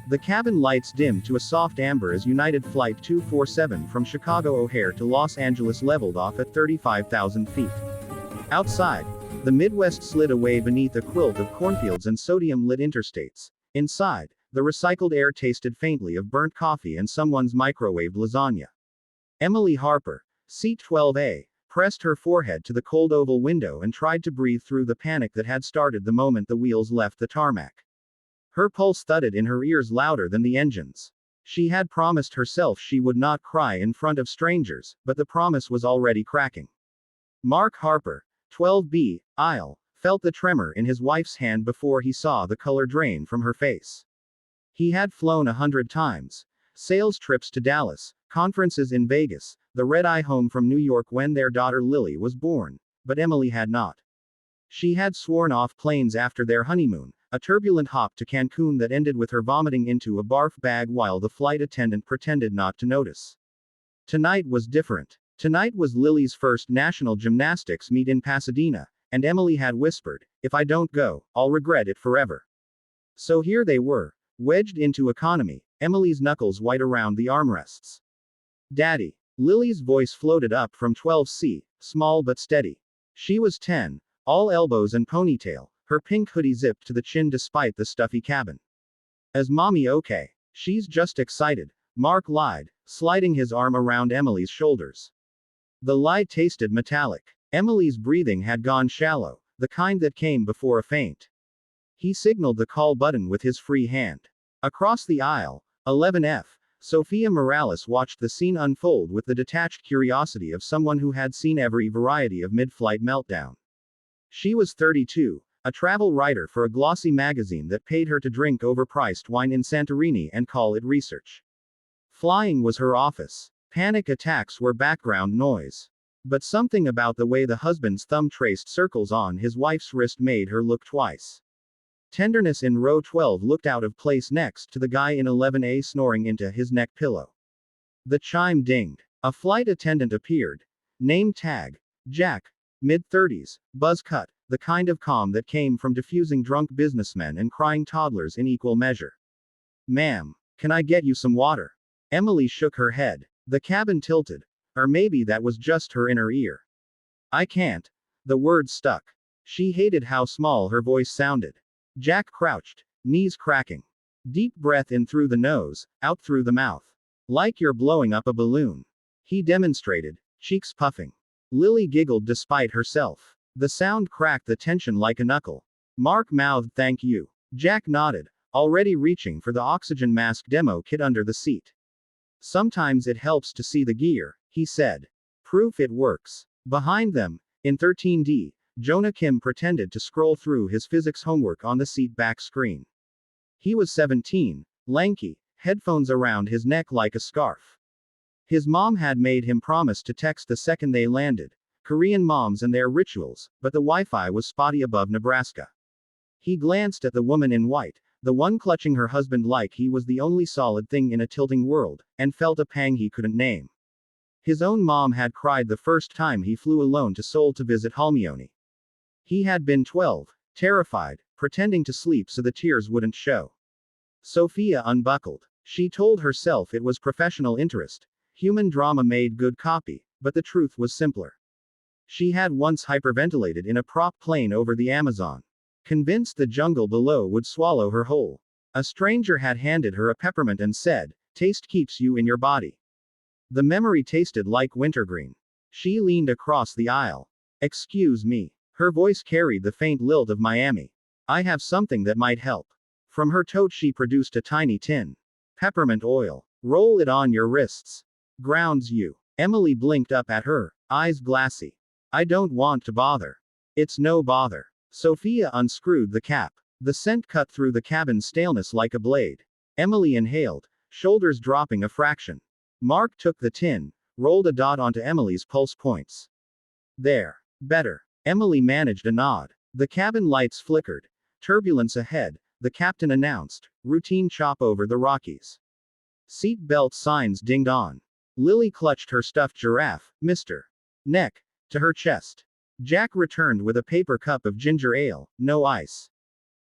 The cabin lights dimmed to a soft amber as United Flight 247 from Chicago O'Hare to Los Angeles leveled off at 35,000 feet. Outside, the Midwest slid away beneath a quilt of cornfields and sodium-lit interstates. Inside, the recycled air tasted faintly of burnt coffee and someone's microwaved lasagna. Emily Harper, seat 12A, pressed her forehead to the cold oval window and tried to breathe through the panic that had started the moment the wheels left the tarmac. Her pulse thudded in her ears louder than the engines. She had promised herself she would not cry in front of strangers, but the promise was already cracking. Mark Harper, 12B, aisle, felt the tremor in his wife's hand before he saw the color drain from her face. He had flown 100 times. Sales trips to Dallas, conferences in Vegas, the red-eye home from New York when their daughter Lily was born. But Emily had not. She had sworn off planes after their honeymoon, a turbulent hop to Cancun that ended with her vomiting into a barf bag while the flight attendant pretended not to notice. Tonight was different. Tonight was Lily's first national gymnastics meet in Pasadena, and Emily had whispered, "If I don't go, I'll regret it forever." So here they were, wedged into economy, Emily's knuckles white around the armrests. "Daddy." Lily's voice floated up from 12C, small but steady. She was 10, all elbows and ponytail, her pink hoodie zipped to the chin despite the stuffy cabin. "Is Mommy okay?" "She's just excited," Mark lied, sliding his arm around Emily's shoulders. The lie tasted metallic. Emily's breathing had gone shallow, the kind that came before a faint. He signaled the call button with his free hand. Across the aisle, 11F, Sofia Morales watched the scene unfold with the detached curiosity of someone who had seen every variety of mid-flight meltdown. She was 32, a travel writer for a glossy magazine that paid her to drink overpriced wine in Santorini and call it research. Flying was her office. Panic attacks were background noise. But something about the way the husband's thumb traced circles on his wife's wrist made her look twice. Tenderness in row 12 looked out of place next to the guy in 11A snoring into his neck pillow. The chime dinged. A flight attendant appeared. Name tag: Jack. Mid-30s, buzz cut, the kind of calm that came from diffusing drunk businessmen and crying toddlers in equal measure. "Ma'am, can I get you some water?" Emily shook her head. The cabin tilted. Or maybe that was just her inner ear. "I can't." The word stuck. She hated how small her voice sounded. Jack crouched, knees cracking. Deep breath in through the nose, out through the mouth. "Like you're blowing up a balloon." He demonstrated, cheeks puffing. Lily giggled despite herself. The sound cracked the tension like a knuckle. Mark mouthed "Thank you." Jack nodded, already reaching for the oxygen mask demo kit under the seat. "Sometimes it helps to see the gear," he said. "Proof it works." Behind them, in 13D, Jonah Kim pretended to scroll through his physics homework on the seat back screen. He was 17, lanky, headphones around his neck like a scarf. His mom had made him promise to text the second they landed. Korean moms and their rituals, but the Wi-Fi was spotty above Nebraska. He glanced at the woman in white, the one clutching her husband like he was the only solid thing in a tilting world, and felt a pang he couldn't name. His own mom had cried the first time he flew alone to Seoul to visit Halmioni. He had been 12, terrified, pretending to sleep so the tears wouldn't show. Sofia unbuckled. She told herself it was professional interest. Human drama made good copy, but the truth was simpler. She had once hyperventilated in a prop plane over the Amazon. Convinced the jungle below would swallow her whole. A stranger had handed her a peppermint and said, "Taste keeps you in your body." The memory tasted like wintergreen. She leaned across the aisle. "Excuse me." Her voice carried the faint lilt of Miami. "I have something that might help." From her tote she produced a tiny tin. "Peppermint oil. Roll it on your wrists. Grounds you." Emily blinked up at her, eyes glassy. "I don't want to bother." "It's no bother." Sofia unscrewed the cap. The scent cut through the cabin's staleness like a blade. Emily inhaled, shoulders dropping a fraction. Mark took the tin, rolled a dot onto Emily's pulse points. "There. Better." Emily managed a nod. The cabin lights flickered. "Turbulence ahead," the captain announced. "Routine chop over the Rockies." Seat belt signs dinged on. Lily clutched her stuffed giraffe, Mr. Neck, to her chest. Jack returned with a paper cup of ginger ale, no ice.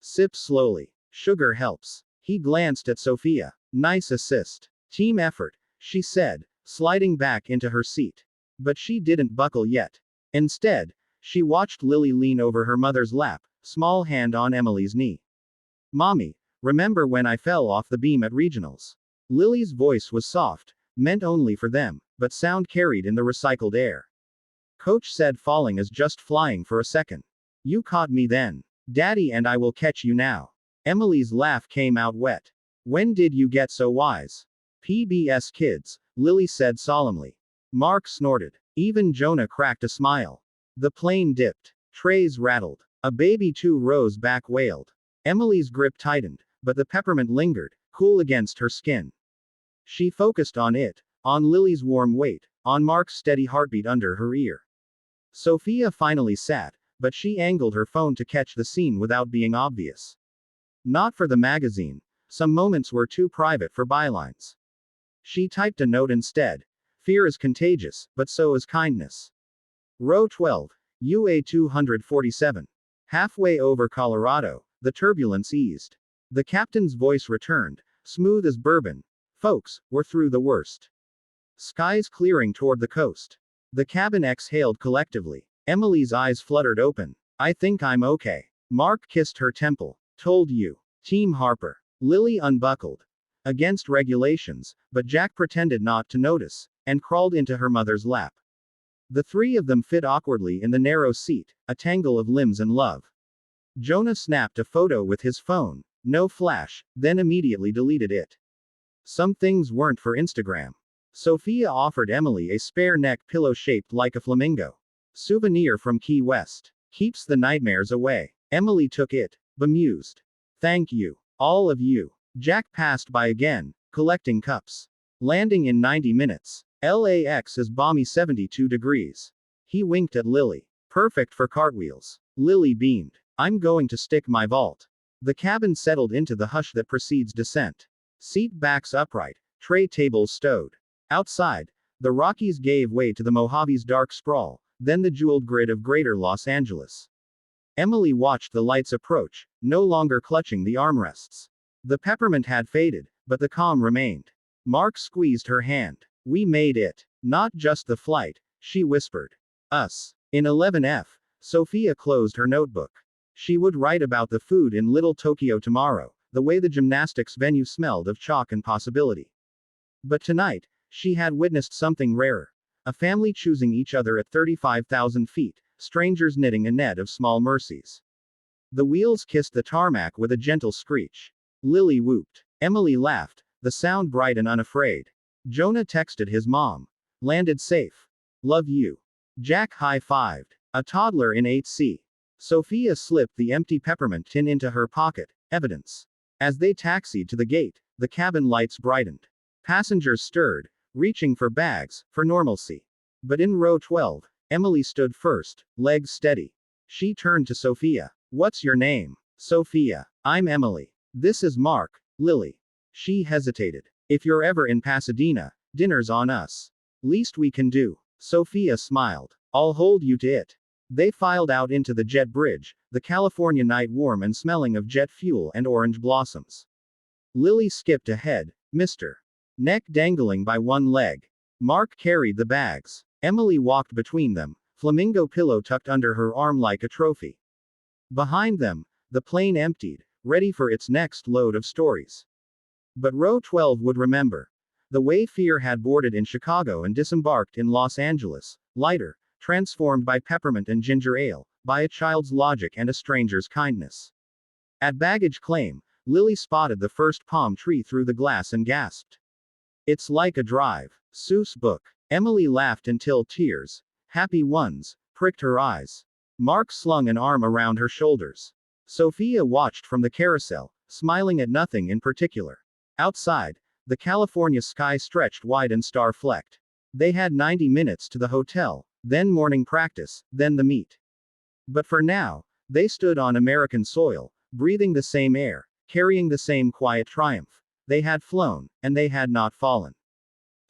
"Sip slowly. Sugar helps." He glanced at Sofia. Nice assist. Team effort, she said, sliding back into her seat. But she didn't buckle yet. Instead, she watched Lily lean over her mother's lap, small hand on Emily's knee. Mommy, remember when I fell off the beam at regionals? Lily's voice was soft, meant only for them, but sound carried in the recycled air. Coach said falling is just flying for a second. You caught me then. Daddy and I will catch you now. Emily's laugh came out wet. When did you get so wise? PBS kids, Lily said solemnly. Mark snorted. Even Jonah cracked a smile. The plane dipped. Trays rattled. A baby 2 rows back wailed. Emily's grip tightened, but the peppermint lingered, cool against her skin. She focused on it, on Lily's warm weight, on Mark's steady heartbeat under her ear. Sofia finally sat, but she angled her phone to catch the scene without being obvious. Not for the magazine. Some moments were too private for bylines. She typed a note instead. Fear is contagious, but so is kindness. Row 12, UA 247. Halfway over Colorado, the turbulence eased. The captain's voice returned, smooth as bourbon. Folks, we're through the worst. Skies clearing toward the coast. The cabin exhaled collectively. Emily's eyes fluttered open. I think I'm okay. Mark kissed her temple. Told you. Team Harper. Lily unbuckled. Against regulations, but Jack pretended not to notice, and crawled into her mother's lap. The three of them fit awkwardly in the narrow seat, a tangle of limbs and love. Jonah snapped a photo with his phone, no flash, then immediately deleted it. Some things weren't for Instagram. Sofia offered Emily a spare neck pillow shaped like a flamingo. Souvenir from Key West. Keeps the nightmares away. Emily took it, bemused. Thank you. All of you. Jack passed by again, collecting cups. Landing in 90 minutes. LAX is balmy 72 degrees. He winked at Lily. Perfect for cartwheels. Lily beamed. I'm going to stick my vault. The cabin settled into the hush that precedes descent. Seat backs upright, tray tables stowed. Outside, the Rockies gave way to the Mojave's dark sprawl, then the jeweled grid of greater Los Angeles. Emily watched the lights approach, no longer clutching the armrests. The peppermint had faded, but the calm remained. Mark squeezed her hand. We made it. Not just the flight, she whispered. Us. In 11F, Sofia closed her notebook. She would write about the food in Little Tokyo tomorrow, the way the gymnastics venue smelled of chalk and possibility. But tonight, she had witnessed something rarer. A family choosing each other at 35,000 feet, strangers knitting a net of small mercies. The wheels kissed the tarmac with a gentle screech. Lily whooped. Emily laughed, the sound bright and unafraid. Jonah texted his mom. Landed safe. Love you. Jack high-fived. A toddler in 8C. Sofia slipped the empty peppermint tin into her pocket, evidence. As they taxied to the gate, the cabin lights brightened. Passengers stirred, reaching for bags, for normalcy. But in row 12, Emily stood first, legs steady. She turned to Sofia. What's your name? Sofia. I'm Emily. This is Mark. Lily. She hesitated. If you're ever in Pasadena, dinner's on us. Least we can do. Sofia smiled. I'll hold you to it. They filed out into the jet bridge, the California night warm and smelling of jet fuel and orange blossoms. Lily skipped ahead, Mr. Neck dangling by one leg. Mark carried the bags. Emily walked between them, flamingo pillow tucked under her arm like a trophy. Behind them, the plane emptied, ready for its next load of stories. But row 12 would remember. The way fear had boarded in Chicago and disembarked in Los Angeles, lighter, transformed by peppermint and ginger ale, by a child's logic and a stranger's kindness. At baggage claim, Lily spotted the first palm tree through the glass and gasped. It's like a drive. Seuss book. Emily laughed until tears, happy ones, pricked her eyes. Mark slung an arm around her shoulders. Sofia watched from the carousel, smiling at nothing in particular. Outside, the California sky stretched wide and star-flecked. They had 90 minutes to the hotel, then morning practice, then the meet. But for now, they stood on American soil, breathing the same air, carrying the same quiet triumph. They had flown, and they had not fallen.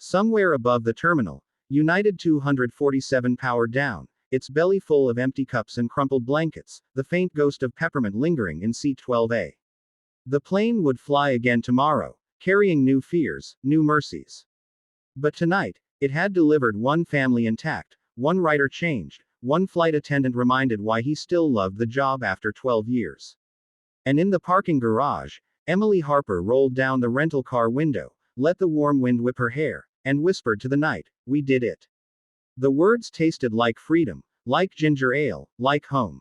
Somewhere above the terminal, United 247 powered down, its belly full of empty cups and crumpled blankets, the faint ghost of peppermint lingering in seat 12A. The plane would fly again tomorrow, carrying new fears, new mercies. But tonight, it had delivered one family intact, one writer changed, one flight attendant reminded why he still loved the job after 12 years. And in the parking garage, Emily Harper rolled down the rental car window, let the warm wind whip her hair, and whispered to the night, "We did it." The words tasted like freedom, like ginger ale, like home.